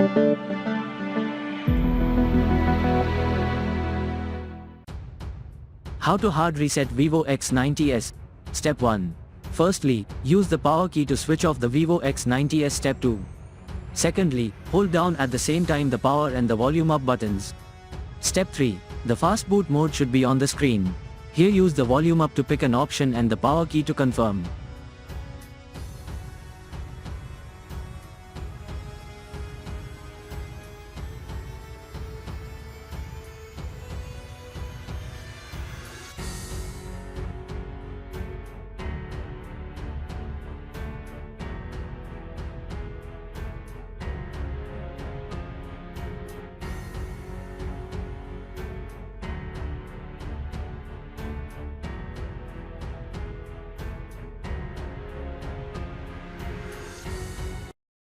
How to hard reset Vivo X90S? Step 1. Firstly, use the power key to switch off the Vivo X90S. Step 2. Secondly, hold down at the same time the power and the volume up buttons. Step 3. The fast boot mode should be on the screen. Here use the volume up to pick an option and the power key to confirm.